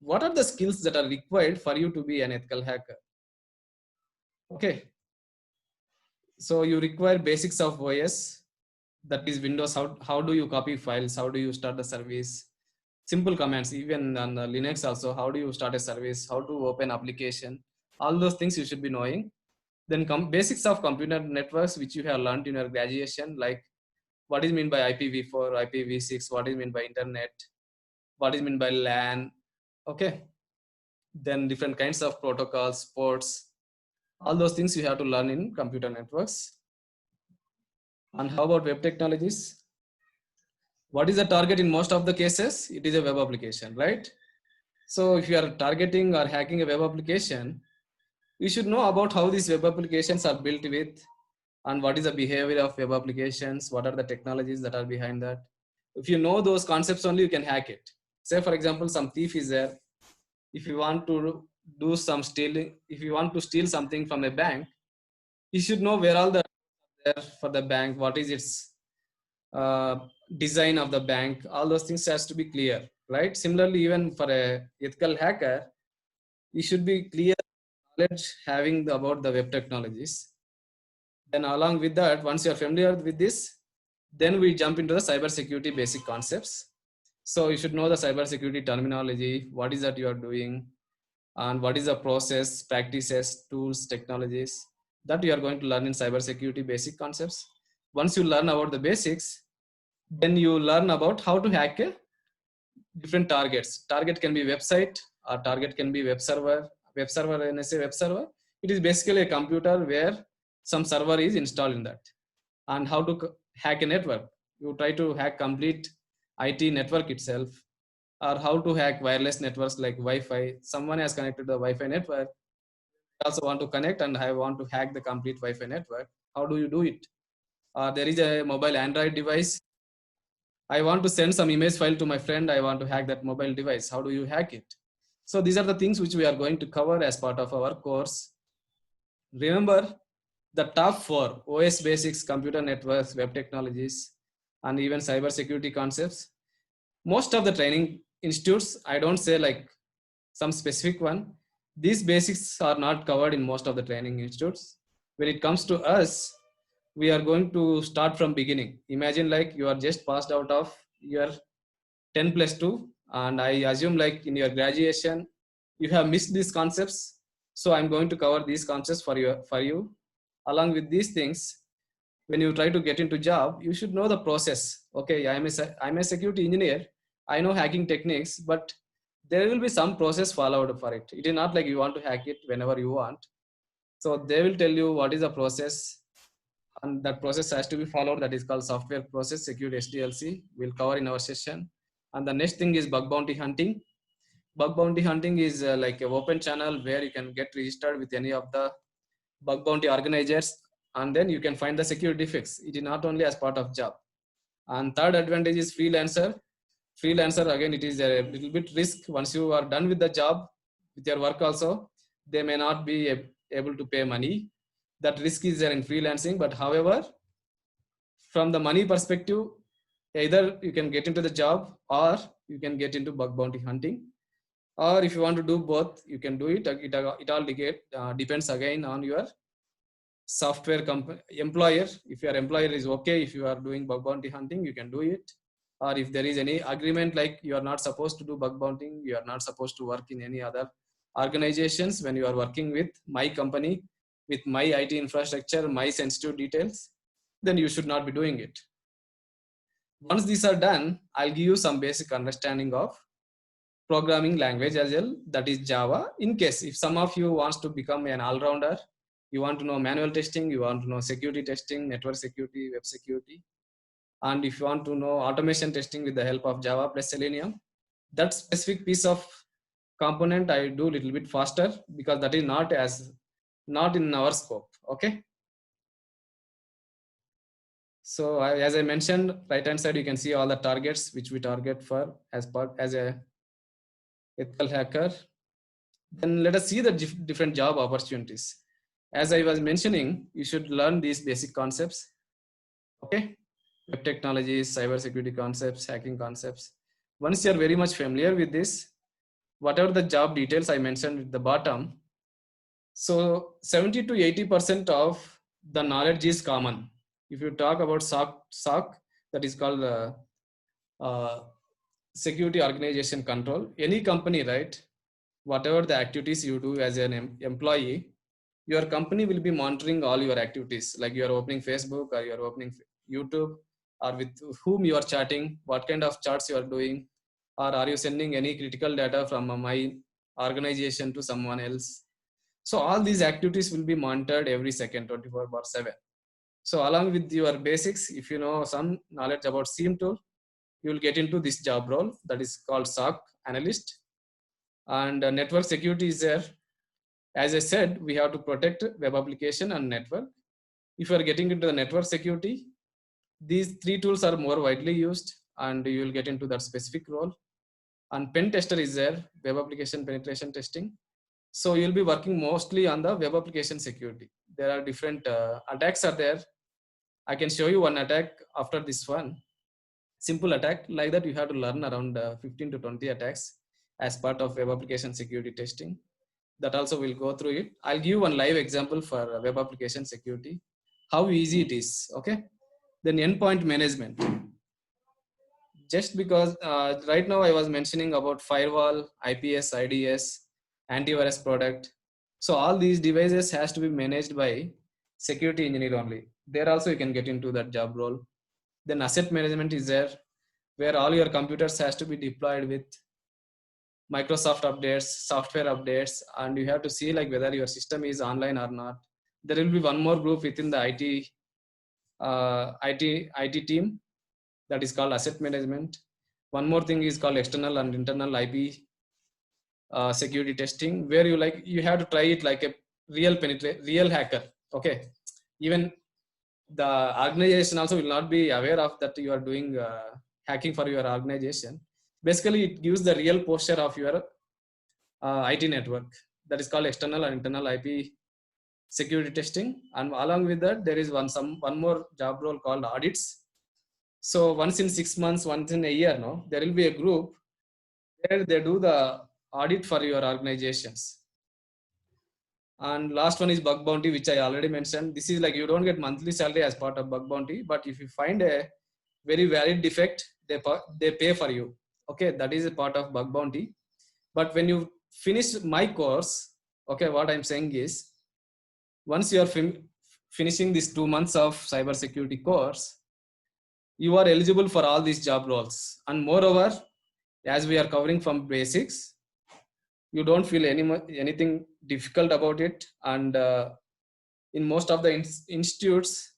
what are the skills that are required for you to be an ethical hacker? Okay, so you require basics of OS, that is Windows. How do you copy files? How do you start the service? Simple commands, even on the Linux also. How do you start a service? How to open application? All those things you should be knowing. Then basics of computer networks, which you have learned in your graduation, like what is mean by IPv4, IPv6, what is mean by internet, what is mean by LAN. Okay, then different kinds of protocols, ports, all those things you have to learn in computer networks. And how about web technologies? What is the target in most of the cases? It is a web application, right? So if you are targeting or hacking a web application, you should know about how these web applications are built with, and what is the behavior of web applications, what are the technologies that are behind that. If you know those concepts only, you can hack it. Say for example, some thief is there. If you want to do some stealing, if you want to steal something from a bank, you should know where all the there for the bank, what is its uh, design of the bank, all those things has to be clear, right? Similarly, even for a ethical hacker, you should be clear knowledge having about the web technologies. Then along with that, once you are familiar with this, then we jump into the cybersecurity basic concepts. So you should know the cybersecurity terminology, what is that you are doing, and what is the process, practices, tools, technologies that you are going to learn in cybersecurity basic concepts. Once you learn about the basics, then you learn about how to hack different targets. Target can be website, or target can be web server. Web server, when I say web server, it is basically a computer where some server is installed in that. And how to hack a network. You try to hack complete IT network itself, or how to hack wireless networks like Wi-Fi. Someone has connected the Wi-Fi network. I also want to connect and I want to hack the complete Wi-Fi network. How do you do it? There is a mobile Android device. I want to send some image file to my friend. I want to hack that mobile device. How do you hack it? So these are the things which we are going to cover as part of our course. Remember the top 4: OS basics, computer networks, web technologies, and even cybersecurity concepts. Most of the training institutes, I don't say like some specific one, these basics are not covered in most of the training institutes. When it comes to us, we are going to start from beginning. Imagine like you are just passed out of your 10+2, and I assume like in your graduation you have missed these concepts. So I'm going to cover these concepts for you. Along with these things, when you try to get into job, you should know the process. Okay, I'm a security engineer. I know hacking techniques, but there will be some process followed for it. It is not like you want to hack it whenever you want. So they will tell you what is the process, and that process has to be followed. That is called software process security SDLC. We'll cover in our session. And the next thing is bug bounty hunting. Bug bounty hunting is like an open channel where you can get registered with any of the bug bounty organizers, and then you can find the security fix. It is not only as part of job. And third advantage is freelancer. Freelancer, again, it is a little bit risk. Once you are done with the job, with your work also, they may not be able to pay money. That risk is there in freelancing. But however, from the money perspective, either you can get into the job or you can get into bug bounty hunting. Or if you want to do both, you can do it. It all depends again on your software company employer. If your employer is okay, if you are doing bug bounty hunting, you can do it. Or if there is any agreement like you are not supposed to do bug bounting, you are not supposed to work in any other organizations when you are working with my company, with my IT infrastructure, my sensitive details, then you should not be doing it. Once these are done, I'll give you some basic understanding of programming language as well, that is Java. In case if some of you wants to become an all-rounder, you want to know manual testing, you want to know security testing, network security, web security, and if you want to know automation testing with the help of Java plus Selenium, that specific piece of component I do a little bit faster because that is not in our scope. Okay. So as I mentioned, right hand side you can see all the targets which we target for as a ethical hacker. Then let us see the different job opportunities. As I was mentioning, you should learn these basic concepts. Okay, web technologies, cyber security concepts, hacking concepts. Once you are very much familiar with this, whatever the job details I mentioned at the bottom. So 70 to 80% of the knowledge is common. If you talk about SOC, that is called uh, security organization control. Any company, right? Whatever the activities you do as an employee, your company will be monitoring all your activities, like you are opening Facebook or you are opening YouTube, or with whom you are chatting, what kind of chats you are doing, or are you sending any critical data from my organization to someone else. So all these activities will be monitored every second, 24/7. So along with your basics, if you know some knowledge about SIEM tool, you will get into this job role that is called SOC analyst. And network security is there. As I said, we have to protect web application and network. If you are getting into the network security, these three tools are more widely used and you will get into that specific role. And pen tester is there, web application penetration testing. So you'll be working mostly on the web application security. There are different attacks are there. I can show you one attack after this one. Simple attack like that, you have to learn around 15 to 20 attacks as part of web application security testing. That also will go through it. I'll give one live example for web application security, how easy it is. Okay. Then endpoint management. Just because right now I was mentioning about firewall, IPS, IDS, antivirus product. So all these devices has to be managed by security engineer only. There also you can get into that job role. Then asset management is there, where all your computers has to be deployed with Microsoft updates, software updates, and you have to see like whether your system is online or not. There will be one more group within the IT team that is called asset management. One more thing is called external and internal IP security testing, where you have to try it like a real hacker. Okay, even the organization also will not be aware of that you are doing hacking for your organization. Basically, it gives the real posture of your IT network. That is called external and internal IP security testing. And along with that, there is one more job role called audits. So once in 6 months, once in a year, no, there will be a group where they do the audit for your organizations. And last one is bug bounty, which I already mentioned. This is like you don't get monthly salary as part of bug bounty, but if you find a very valid defect, they pay for you. Okay, that is a part of bug bounty. But when you finish my course, okay, what I'm saying is, once you are finishing this 2 months of cybersecurity course, you are eligible for all these job roles. And moreover, as we are covering from basics, you don't feel anything difficult about it. And in most of the institutes,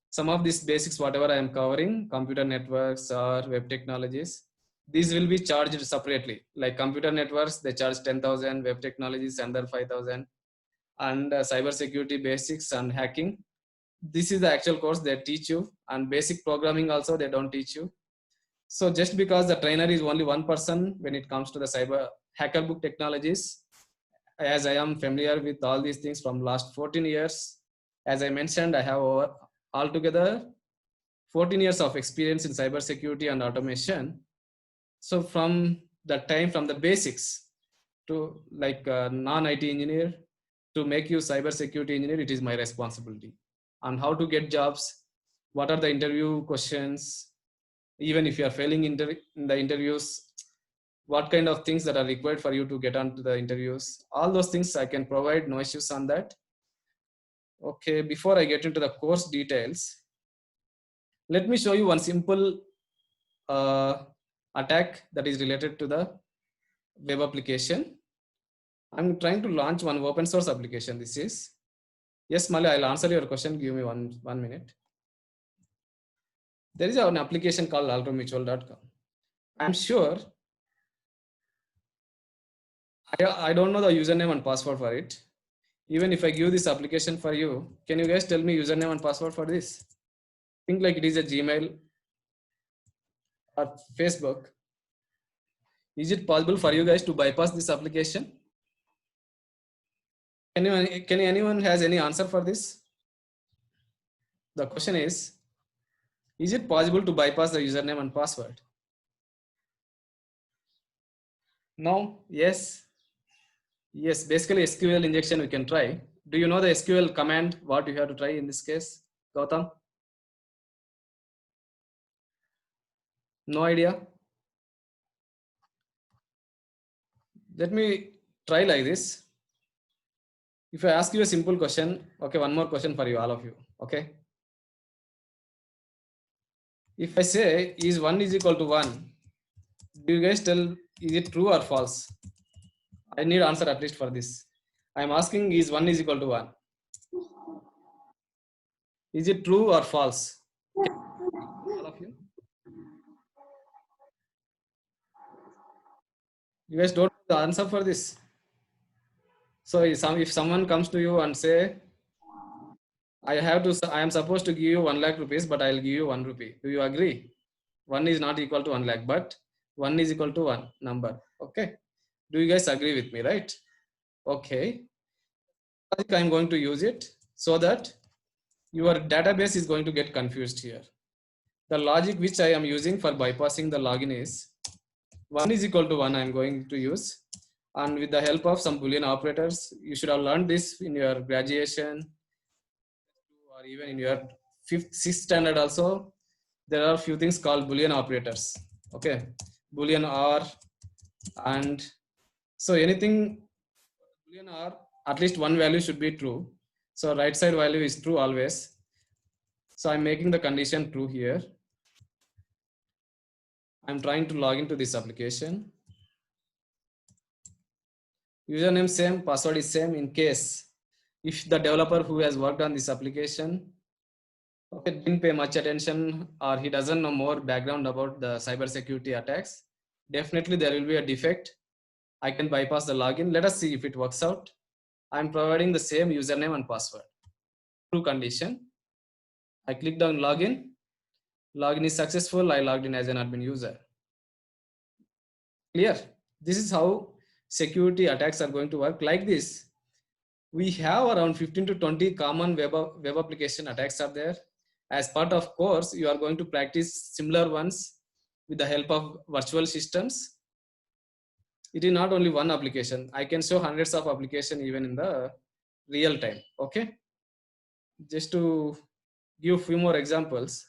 some of these basics, whatever I am covering, computer networks or web technologies, these will be charged separately. Like computer networks, they charge 10,000, web technologies under 5,000, and cyber security basics and hacking. This is the actual course they teach you, and basic programming also they don't teach you. So just because the trainer is only one person when it comes to the cyber HackerBook technologies, as I am familiar with all these things from last 14 years, as I mentioned, I have altogether 14 years of experience in cybersecurity and automation. So from the basics to like a non-IT engineer to make you cybersecurity engineer, it is my responsibility. And how to get jobs, what are the interview questions, even if you are failing in the interviews, what kind of things that are required for you to get onto the interviews, all those things I can provide, no issues on that. Okay, before I get into the course details, let me show you one simple attack that is related to the web application. I'm trying to launch one open source application. This is, yes, Mali, I'll answer your question. Give me one minute. There is an application called altomutual.com. I'm sure I don't know the username and password for it. Even if I give this application for you, can you guys tell me username and password for this? Think like it is a Gmail or Facebook. Is it possible for you guys to bypass this application? Can anyone has any answer for this? The question is it possible to bypass the username and password? No? Yes? Yes, basically SQL injection we can try. Do you know the SQL command, what you have to try in this case, Gautam? No idea? Let me try like this. If I ask you a simple question, okay, one more question for you, all of you, okay? If I say is 1 is equal to 1, do you guys tell is it true or false? I need answer at least for this. I'm asking is 1 is equal to 1. Is it true or false? All of you? You guys don't know the answer for this. So if someone comes to you and say, I am supposed to give you 1 lakh rupees, but I'll give you 1 rupee. Do you agree? 1 is not equal to 1 lakh, but 1 is equal to 1 number. Okay. Do you guys agree with me, right? Okay. I'm going to use it so that your database is going to get confused here. The logic which I am using for bypassing the login is 1 is equal to 1 I'm going to use, and with the help of some Boolean operators, you should have learned this in your graduation or even in your 5th, 6th standard also. There are few things called Boolean operators. Okay, Boolean OR, and so anything Boolean OR, at least one value should be true. So right side value is true always. So I'm making the condition true here. I'm trying to log into this application. Username same, password is same in case if the developer who has worked on this application didn't pay much attention or he doesn't know more background about the cybersecurity attacks, definitely there will be a defect. I can bypass the login. Let us see if it works out. I'm providing the same username and password. True condition. I clicked on login. Login is successful. I logged in as an admin user. Clear? This is how security attacks are going to work. Like this, we have around 15 to 20 common web application attacks are there. As part of course, you are going to practice similar ones with the help of virtual systems. It is not only one application. I can show hundreds of applications even in the real time. Okay. Just to give a few more examples.